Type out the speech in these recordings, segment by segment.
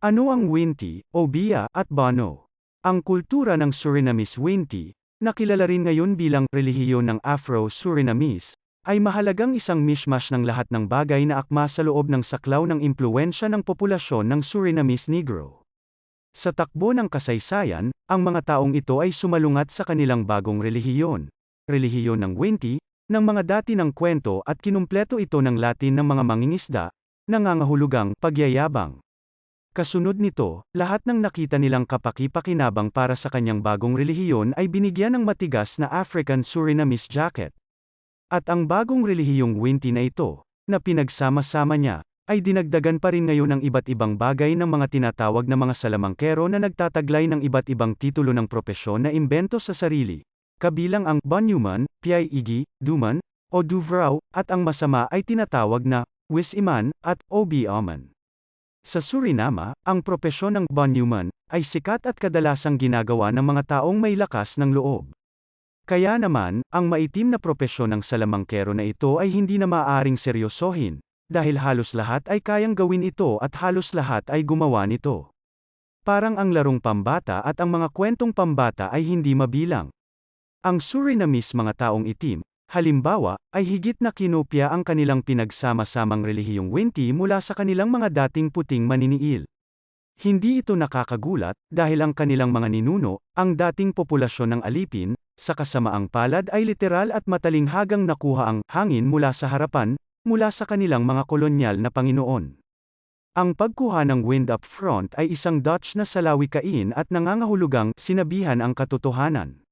Ano ang Winti, Obeah, at Bono? Ang kultura ng Surinamese Winti, na kilala rin ngayon bilang relihiyon ng Afro-Surinamese, ay mahalagang isang mishmash ng lahat ng bagay na akma sa loob ng saklaw ng impluwensya ng populasyon ng Surinamese Negro. Sa takbo ng kasaysayan, ang mga taong ito ay sumalungat sa kanilang bagong relihiyon ng Winti, ng mga dati ng kwento at kinumpleto ito ng Latin ng mga mangingisda, nangangahulugang pagyayabang. Kasunod nito, lahat ng nakita nilang kapaki-pakinabang para sa kanyang bagong relihiyon ay binigyan ng matigas na African Surinamese jacket. At ang bagong relihiyong Winti na ito, na pinagsama-sama niya, ay dinagdagan pa rin ngayon ng iba't ibang bagay ng mga tinatawag na mga salamangkero na nagtataglay ng iba't ibang titulo ng propesyon na imbento sa sarili, kabilang ang Bonyuman, Piaigi, Duman, o Duvrao, at ang masama ay tinatawag na Wisiman at Obeah. Sa Suriname, ang propesyon ng Bonyuman ay sikat at kadalasang ginagawa ng mga taong may lakas ng loob. Kaya naman, ang maitim na propesyon ng salamangkero na ito ay hindi na maaaring seryosohin, dahil halos lahat ay kayang gawin ito at halos lahat ay gumawa nito. Parang ang larong pambata at ang mga kwentong pambata ay hindi mabilang. Ang Surinamese mga taong itim, halimbawa, ay higit na kinopya ang kanilang pinagsama-samang relihiyong Winti mula sa kanilang mga dating puting maniniil. Hindi ito nakakagulat, dahil ang kanilang mga ninuno, ang dating populasyon ng Alipin, sa kasamaang palad ay literal at matalinghagang nakuha ang hangin mula sa harapan, mula sa kanilang mga kolonyal na Panginoon. Ang pagkuha ng wind up front ay isang Dutch na salawikain at nangangahulugang sinabihan ang katotohanan.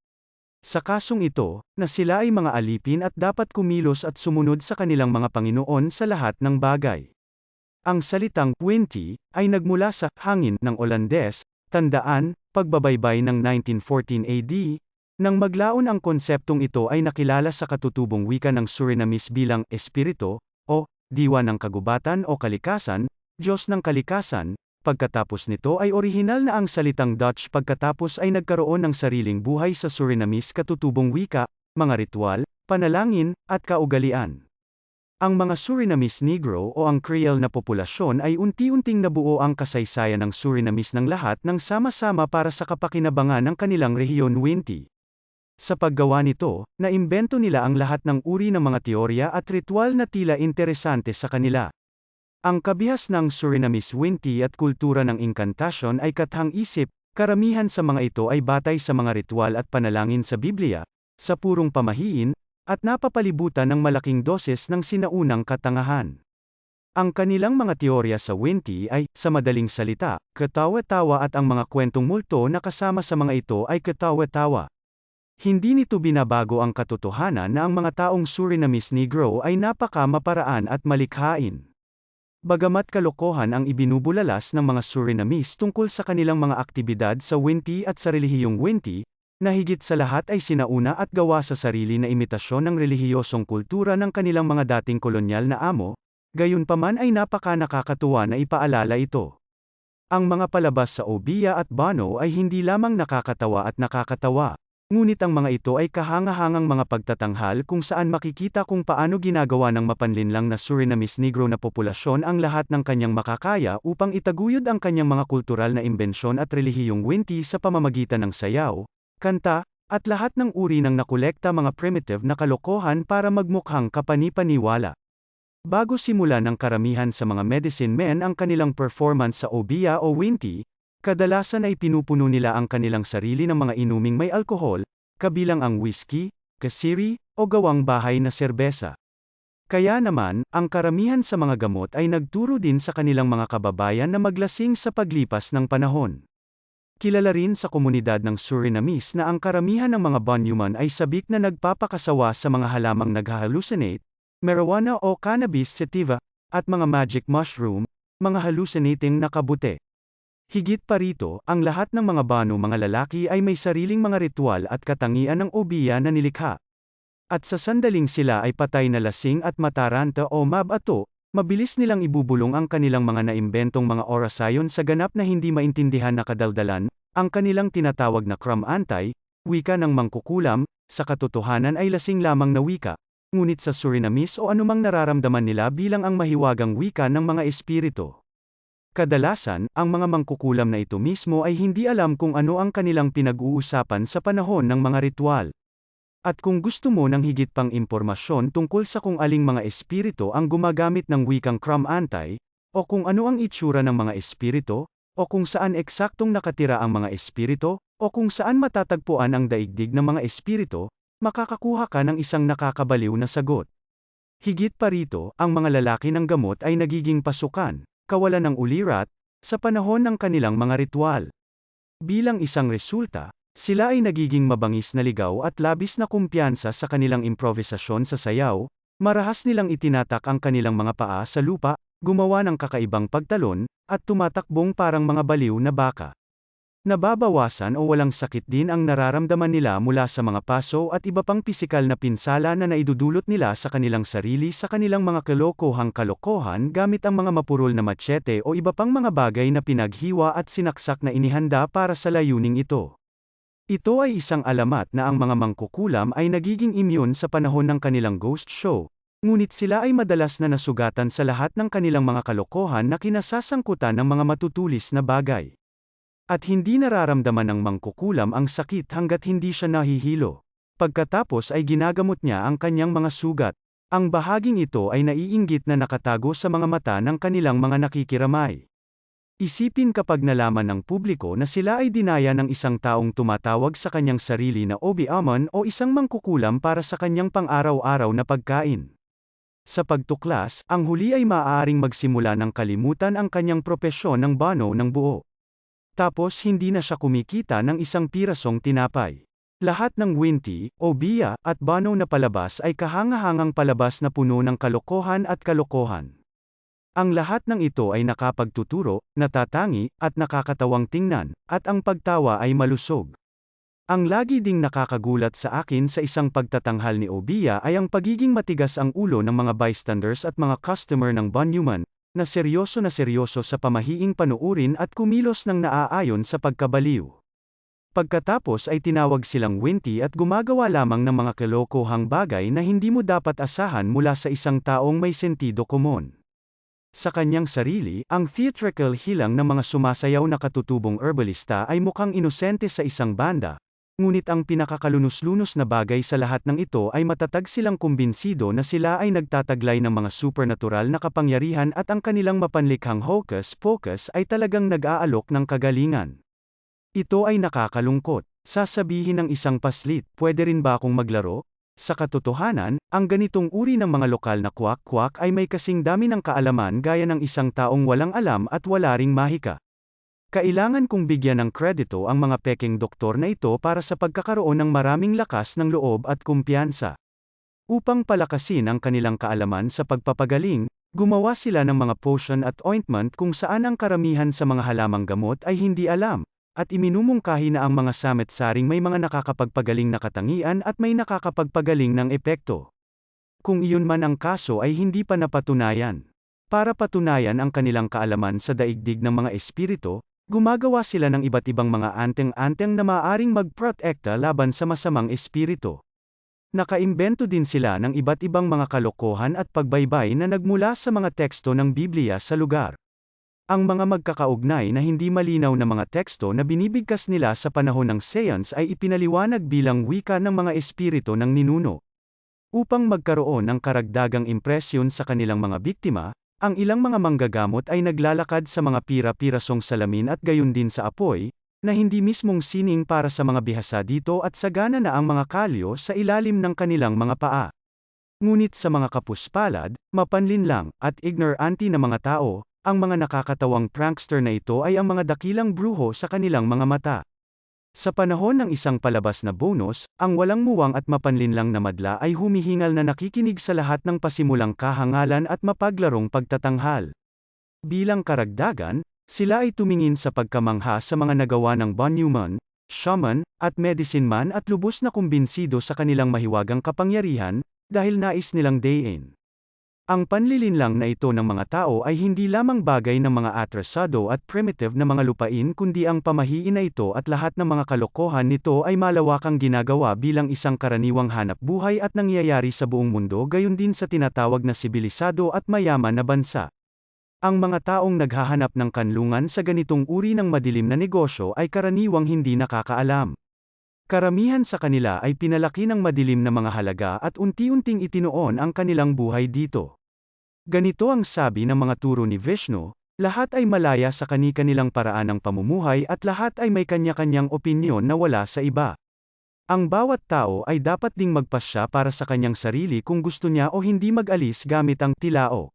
Sa kasong ito, na sila ay mga alipin at dapat kumilos at sumunod sa kanilang mga Panginoon sa lahat ng bagay. Ang salitang Winti ay nagmula sa hangin ng Olandes, tandaan, pagbabaybay ng 1914 AD, nang maglaon ang konseptong ito ay nakilala sa katutubong wika ng Surinamese bilang espiritu, o diwa ng kagubatan o kalikasan, Diyos ng kalikasan. Pagkatapos nito ay orihinal na ang salitang Dutch pagkatapos ay nagkaroon ng sariling buhay sa Surinamese katutubong wika, mga ritual, panalangin, at kaugalian. Ang mga Surinamese Negro o ang Creole na populasyon ay unti-unting nabuo ang kasaysayan ng Surinamese ng lahat ng sama-sama para sa kapakinabangan ng kanilang rehiyon Winti. Sa paggawa nito, naimbento nila ang lahat ng uri ng mga teorya at ritual na tila interesante sa kanila. Ang kabihas ng Surinamese Winti at kultura ng inkantasyon ay kathang-isip, karamihan sa mga ito ay batay sa mga ritual at panalangin sa Biblia, sa purong pamahiin, at napapalibutan ng malaking doses ng sinaunang katangahan. Ang kanilang mga teorya sa Winti ay, sa madaling salita, katawa-tawa at ang mga kwentong multo na kasama sa mga ito ay katawa-tawa. Hindi nito binabago ang katotohanan na ang mga taong Surinamese Negro ay napaka-maparaan at malikhain. Bagamat kalokohan ang ibinubulalas ng mga Surinamese tungkol sa kanilang mga aktibidad sa Winti at sa relihiyong Winti, na higit sa lahat ay sinauna at gawa sa sarili na imitasyon ng relihiyosong kultura ng kanilang mga dating kolonyal na amo, gayunpaman ay napaka-nakakatuwa na ipaalala ito. Ang mga palabas sa Obeah at Bono ay hindi lamang nakakatawa at nakakatawa. Ngunit ang mga ito ay kahanga-hangang mga pagtatanghal kung saan makikita kung paano ginagawa ng mapanlinlang na Surinamese Negro na populasyon ang lahat ng kanyang makakaya upang itaguyod ang kanyang mga kultural na imbensyon at relihiyong Winti sa pamamagitan ng sayaw, kanta, at lahat ng uri ng nakolekta mga primitive na kalokohan para magmukhang kapani-paniwala. Bago simulan ng karamihan sa mga medicine men ang kanilang performance sa Obeah o Winti, kadalasan ay pinupuno nila ang kanilang sarili ng mga inuming may alkohol, kabilang ang whiskey, kasiri, o gawang bahay na serbesa. Kaya naman, ang karamihan sa mga gamot ay nagturo din sa kanilang mga kababayan na maglasing sa paglipas ng panahon. Kilala rin sa komunidad ng Surinamese na ang karamihan ng mga Bonyuman ay sabik na nagpapakasawa sa mga halamang naghahallucinate, marijuana o cannabis sativa, at mga magic mushroom, mga hallucinating na kabute. Higit pa rito, ang lahat ng mga Bono mga lalaki ay may sariling mga ritual at katangian ng Obeah na nilikha. At sa sandaling sila ay patay na lasing at mataranta o mabato, mabilis nilang ibubulong ang kanilang mga naimbentong mga orasayon sa ganap na hindi maintindihan na kadaldalan, ang kanilang tinatawag na Kram-Antay, wika ng mangkukulam, sa katotohanan ay lasing lamang na wika, ngunit sa Surinamese o anumang nararamdaman nila bilang ang mahiwagang wika ng mga espiritu. Kadalasan, ang mga mangkukulam na ito mismo ay hindi alam kung ano ang kanilang pinag-uusapan sa panahon ng mga ritual. At kung gusto mo ng higit pang impormasyon tungkol sa kung aling mga espiritu ang gumagamit ng wikang Krom-Antay, o kung ano ang itsura ng mga espiritu, o kung saan eksaktong nakatira ang mga espiritu, o kung saan matatagpuan ang daigdig ng mga espiritu, makakakuha ka ng isang nakakabaliw na sagot. Higit pa rito, ang mga lalaki ng gamot ay nagiging pasukan, kawalan ng ulirat, sa panahon ng kanilang mga ritual. Bilang isang resulta, sila ay nagiging mabangis na ligaw at labis na kumpiyansa sa kanilang improvisasyon sa sayaw, marahas nilang itinatak ang kanilang mga paa sa lupa, gumawa ng kakaibang pagtalon, at tumatakbong parang mga baliw na baka. Nababawasan o walang sakit din ang nararamdaman nila mula sa mga paso at iba pang pisikal na pinsala na naidudulot nila sa kanilang sarili sa kanilang mga kalokohang kalokohan gamit ang mga mapurol na machete o iba pang mga bagay na pinaghiwa at sinaksak na inihanda para sa layuning ito. Ito ay isang alamat na ang mga mangkukulam ay nagiging immune sa panahon ng kanilang ghost show, ngunit sila ay madalas na nasugatan sa lahat ng kanilang mga kalokohan na kinasasangkutan ng mga matutulis na bagay. At hindi nararamdaman ng mangkukulam ang sakit hanggat hindi siya nahihilo. Pagkatapos ay ginagamot niya ang kanyang mga sugat. Ang bahaging ito ay naiinggit na nakatago sa mga mata ng kanilang mga nakikiramay. Isipin kapag nalaman ng publiko na sila ay dinaya ng isang taong tumatawag sa kanyang sarili na Obi-Amon o isang mangkukulam para sa kanyang pang-araw-araw na pagkain. Sa pagtuklas, ang huli ay maaaring magsimula ng kalimutan ang kanyang propesyon ng bano ng buo. Tapos hindi na siya kumikita ng isang pirasong tinapay. Lahat ng Winti, Obiya, at Bano na palabas ay kahangahangang palabas na puno ng kalokohan at kalokohan. Ang lahat ng ito ay nakapagtuturo, natatangi, at nakakatawang tingnan, at ang pagtawa ay malusog. Ang lagi ding nakakagulat sa akin sa isang pagtatanghal ni Obiya ay ang pagiging matigas ang ulo ng mga bystanders at mga customer ng Bon Newman, na seryoso sa pamahiing panuurin at kumilos ng naaayon sa pagkabaliw. Pagkatapos ay tinawag silang Winti at gumagawa lamang ng mga kalokohang bagay na hindi mo dapat asahan mula sa isang taong may sentido komon. Sa kanyang sarili, ang theatrical hilang ng mga sumasayaw na katutubong herbalista ay mukhang inosente sa isang banda, ngunit ang pinakakalunos-lunos na bagay sa lahat ng ito ay matatag silang kumbinsido na sila ay nagtataglay ng mga supernatural na kapangyarihan at ang kanilang mapanlikhang hocus-pocus ay talagang nag-aalok ng kagalingan. Ito ay nakakalungkot. Sasabihin ng isang paslit, pwede rin ba akong maglaro? Sa katotohanan, ang ganitong uri ng mga lokal na kwak-kwak ay may kasing dami ng kaalaman gaya ng isang taong walang alam at wala ring mahika. Kailangan kong bigyan ng kredito ang mga pekeng doktor na ito para sa pagkakaroon ng maraming lakas ng loob at kumpiyansa. Upang palakasin ang kanilang kaalaman sa pagpapagaling, gumawa sila ng mga potion at ointment kung saan ang karamihan sa mga halamang gamot ay hindi alam, at iminumungkahi na ang mga samet-saring may mga nakakapagpagaling na katangian at may nakakapagpagaling ng epekto. Kung iyon man ang kaso ay hindi pa napatunayan. Para patunayan ang kanilang kaalaman sa daigdig ng mga espiritu, gumagawa sila ng iba't ibang mga anteng-anteng na maaaring magprotekta laban sa masamang espiritu. Nakaimbento din sila ng iba't ibang mga kalokohan at pagbaybay na nagmula sa mga teksto ng Biblia sa lugar. Ang mga magkakaugnay na hindi malinaw na mga teksto na binibigkas nila sa panahon ng seance ay ipinaliwanag bilang wika ng mga espiritu ng ninuno. Upang magkaroon ng karagdagang impresyon sa kanilang mga biktima, ang ilang mga manggagamot ay naglalakad sa mga pira-pirasong salamin at gayon din sa apoy, na hindi mismong sining para sa mga bihasa dito at sagana na ang mga kalyo sa ilalim ng kanilang mga paa. Ngunit sa mga kapuspalad, mapanlinlang, at ignorante na mga tao, ang mga nakakatawang prankster na ito ay ang mga dakilang bruho sa kanilang mga mata. Sa panahon ng isang palabas na bonus, ang walang muwang at mapanlinlang na madla ay humihingal na nakikinig sa lahat ng pasimulang kahangalan at mapaglarong pagtatanghal. Bilang karagdagan, sila ay tumingin sa pagkamangha sa mga nagawa ng Bon Newman, shaman, at medicine man at lubos na kumbinsido sa kanilang mahiwagang kapangyarihan, dahil nais nilang dayin. Ang panlilinlang na ito ng mga tao ay hindi lamang bagay ng mga atrasado at primitive na mga lupain kundi ang pamahiin na ito at lahat ng mga kalokohan nito ay malawakang ginagawa bilang isang karaniwang hanap buhay at nangyayari sa buong mundo gayon din sa tinatawag na sibilisado at mayaman na bansa. Ang mga taong naghahanap ng kanlungan sa ganitong uri ng madilim na negosyo ay karaniwang hindi nakakaalam. Karamihan sa kanila ay pinalaki ng madilim na mga halaga at unti-unting itinuon ang kanilang buhay dito. Ganito ang sabi ng mga turo ni Vishnu, lahat ay malaya sa kani-kanilang paraan ng pamumuhay at lahat ay may kanya-kanyang opinyon na wala sa iba. Ang bawat tao ay dapat ding magpasya para sa kanyang sarili kung gusto niya o hindi mag-alis gamit ang tilao.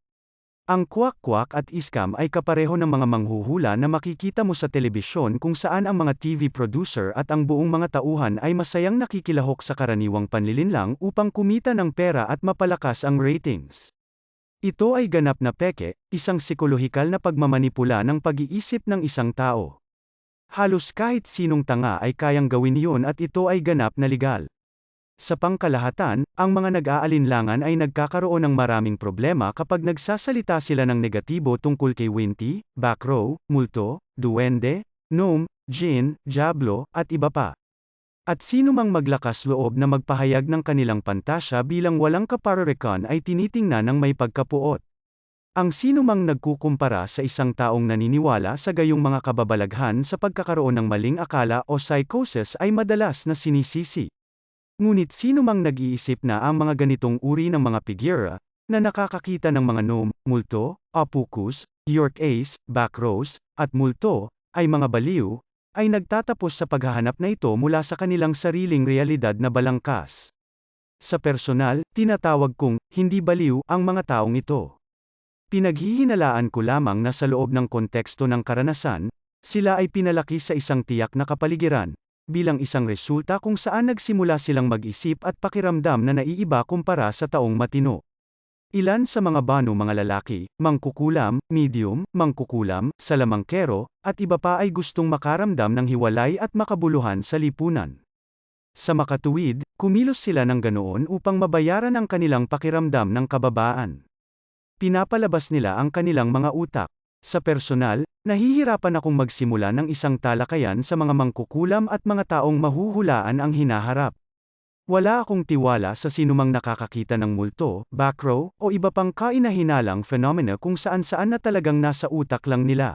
Ang kwak-kwak at iskam ay kapareho ng mga manghuhula na makikita mo sa telebisyon kung saan ang mga TV producer at ang buong mga tauhan ay masayang nakikilahok sa karaniwang panlilinlang upang kumita ng pera at mapalakas ang ratings. Ito ay ganap na peke, isang psikolohikal na pagmamanipula ng pag-iisip ng isang tao. Halos kahit sinong tanga ay kayang gawin iyon at ito ay ganap na legal. Sa pangkalahatan, ang mga nag-aalinlangan ay nagkakaroon ng maraming problema kapag nagsasalita sila ng negatibo tungkol kay Winty, Backrow, Multo, Duwende, Gnome, Jinn, Diablo, at iba pa. At sino mang maglakas loob na magpahayag ng kanilang pantasya bilang walang kaparorekon ay tinitingnan ng may pagkapuot. Ang sino mang nagkukumpara sa isang taong naniniwala sa gayong mga kababalaghan sa pagkakaroon ng maling akala o psychosis ay madalas na sinisisi. Ngunit sino mang nag-iisip na ang mga ganitong uri ng mga figura, na nakakakita ng mga gnome, multo, apukus, York Ace, Backrows, at multo, ay mga baliw, ay nagtatapos sa paghahanap na ito mula sa kanilang sariling realidad na balangkas. Sa personal, tinatawag kong, hindi baliw, ang mga taong ito. Pinaghihinalaan ko lamang na sa loob ng konteksto ng karanasan, sila ay pinalaki sa isang tiyak na kapaligiran, bilang isang resulta kung saan nagsimula silang mag-isip at pakiramdam na naiiba kumpara sa taong matino. Ilan sa mga bano mga lalaki, mangkukulam, medium, mangkukulam, salamangkero, at iba pa ay gustong makaramdam ng hiwalay at makabuluhan sa lipunan. Sa makatuwid, kumilos sila ng ganoon upang mabayaran ang kanilang pakiramdam ng kababaan. Pinapalabas nila ang kanilang mga utak. Sa personal, nahihirapan akong magsimula ng isang talakayan sa mga mangkukulam at mga taong mahuhulaan ang hinaharap. Wala akong tiwala sa sinumang nakakakita ng multo, backrow, o iba pang kainahinalang phenomena kung saan-saan na talagang nasa utak lang nila.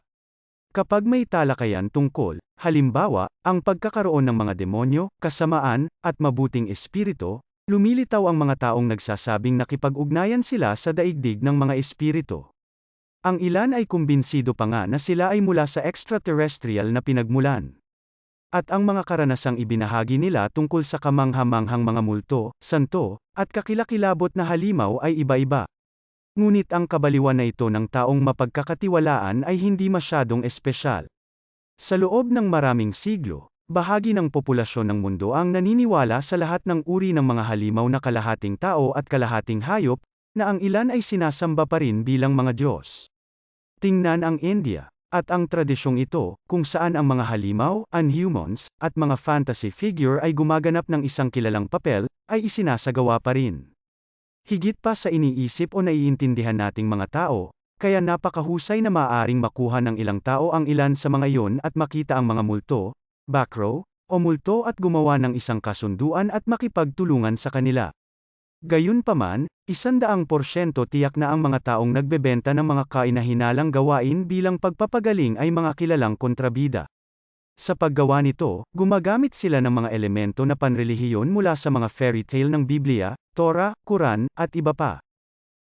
Kapag may talakayan tungkol, halimbawa, ang pagkakaroon ng mga demonyo, kasamaan, at mabuting espiritu, lumilitaw ang mga taong nagsasabing nakipag-ugnayan sila sa daigdig ng mga espiritu. Ang ilan ay kumbinsido pa nga na sila ay mula sa extraterrestrial na pinagmulan. At ang mga karanasang ibinahagi nila tungkol sa kamangha-manghang mga multo, santo, at kakilakilabot na halimaw ay iba-iba. Ngunit ang kabaliwan na ito ng taong mapagkakatiwalaan ay hindi masyadong espesyal. Sa loob ng maraming siglo, bahagi ng populasyon ng mundo ang naniniwala sa lahat ng uri ng mga halimaw na kalahating tao at kalahating hayop, na ang ilan ay sinasamba pa rin bilang mga Diyos. Tingnan ang India, at ang tradisyong ito, kung saan ang mga halimaw, unhumans, at mga fantasy figure ay gumaganap ng isang kilalang papel, ay isinasagawa pa rin. Higit pa sa iniisip o naiintindihan nating mga tao, kaya napakahusay na maaaring makuha ng ilang tao ang ilan sa mga iyon at makita ang mga multo, backrow, o multo at gumawa ng isang kasunduan at makipagtulungan sa kanila. Gayunpaman, 100% tiyak na ang mga taong nagbebenta ng mga kainahinalang gawain bilang pagpapagaling ay mga kilalang kontrabida. Sa paggawa nito, gumagamit sila ng mga elemento na panrelihiyon mula sa mga fairy tale ng Biblia, Torah, Quran, at iba pa.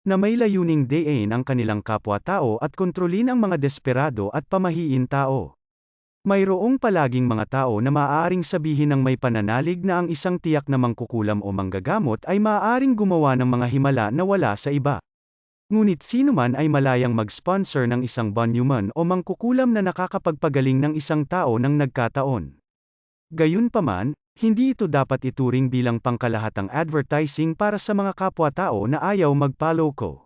Na may layuning dayain ang kanilang kapwa-tao at kontrolin ang mga desperado at pamahiin tao. Mayroong palaging mga tao na maaaring sabihin ng may pananalig na ang isang tiyak na mangkukulam o manggagamot ay maaaring gumawa ng mga himala na wala sa iba. Ngunit sino man ay malayang mag-sponsor ng isang bonyoman o mangkukulam na nakakapagpagaling ng isang tao ng nagkataon. Gayunpaman, hindi ito dapat ituring bilang pangkalahatang advertising para sa mga kapwa-tao na ayaw magpaloko.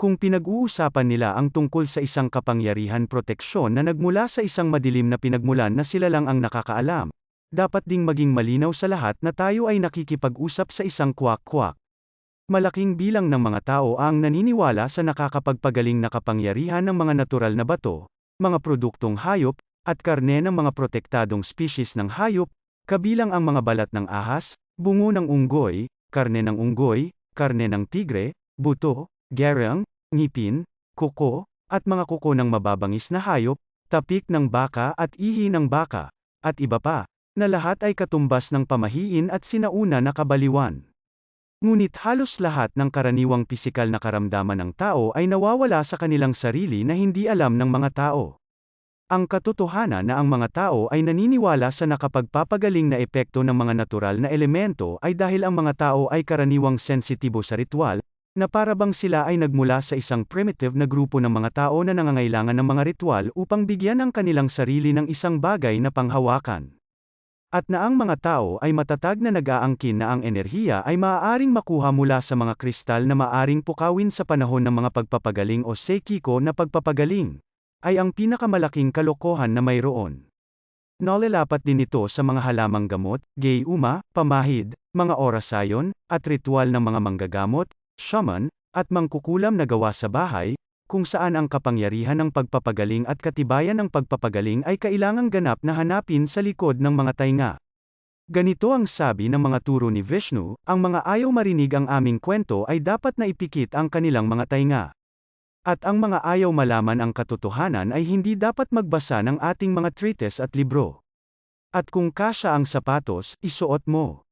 Kung pinag-uusapan nila ang tungkol sa isang kapangyarihan proteksyon na nagmula sa isang madilim na pinagmulan na sila lang ang nakakaalam, dapat ding maging malinaw sa lahat na tayo ay nakikipag-usap sa isang kwak-kwak. Malaking bilang ng mga tao ang naniniwala sa nakakapagpagaling na kapangyarihan ng mga natural na bato, mga produktong hayop, at karne ng mga protektadong species ng hayop, kabilang ang mga balat ng ahas, bungo ng unggoy, karne ng tigre, buto, gerang, ngipin, kuko, at mga kuko ng mababangis na hayop, tapik ng baka at ihi ng baka, at iba pa, na lahat ay katumbas ng pamahiin at sinauna na kabaliwan. Ngunit halos lahat ng karaniwang pisikal na karamdaman ng tao ay nawawala sa kanilang sarili na hindi alam ng mga tao. Ang katotohanan na ang mga tao ay naniniwala sa nakapagpapagaling na epekto ng mga natural na elemento ay dahil ang mga tao ay karaniwang sensitibo sa ritual, na para bang sila ay nagmula sa isang primitive na grupo ng mga tao na nangangailangan ng mga ritual upang bigyan ang kanilang sarili ng isang bagay na panghawakan. At na ang mga tao ay matatag na nag-aangkin na ang enerhiya ay maaaring makuha mula sa mga kristal na maaaring pukawin sa panahon ng mga pagpapagaling o seikiko na pagpapagaling, ay ang pinakamalaking kalokohan na mayroon. Nalalapat din ito sa mga halamang gamot, gayuma, pamahid, mga orasayon, at ritual ng mga manggagamot, shaman, at mangkukulam na gawa sa bahay, kung saan ang kapangyarihan ng pagpapagaling at katibayan ng pagpapagaling ay kailangang ganap na hanapin sa likod ng mga tainga. Ganito ang sabi ng mga turo ni Vishnu, ang mga ayaw marinig ang aming kwento ay dapat na ipikit ang kanilang mga tainga. At ang mga ayaw malaman ang katotohanan ay hindi dapat magbasa ng ating mga treatise at libro. At kung kasya ang sapatos, isuot mo.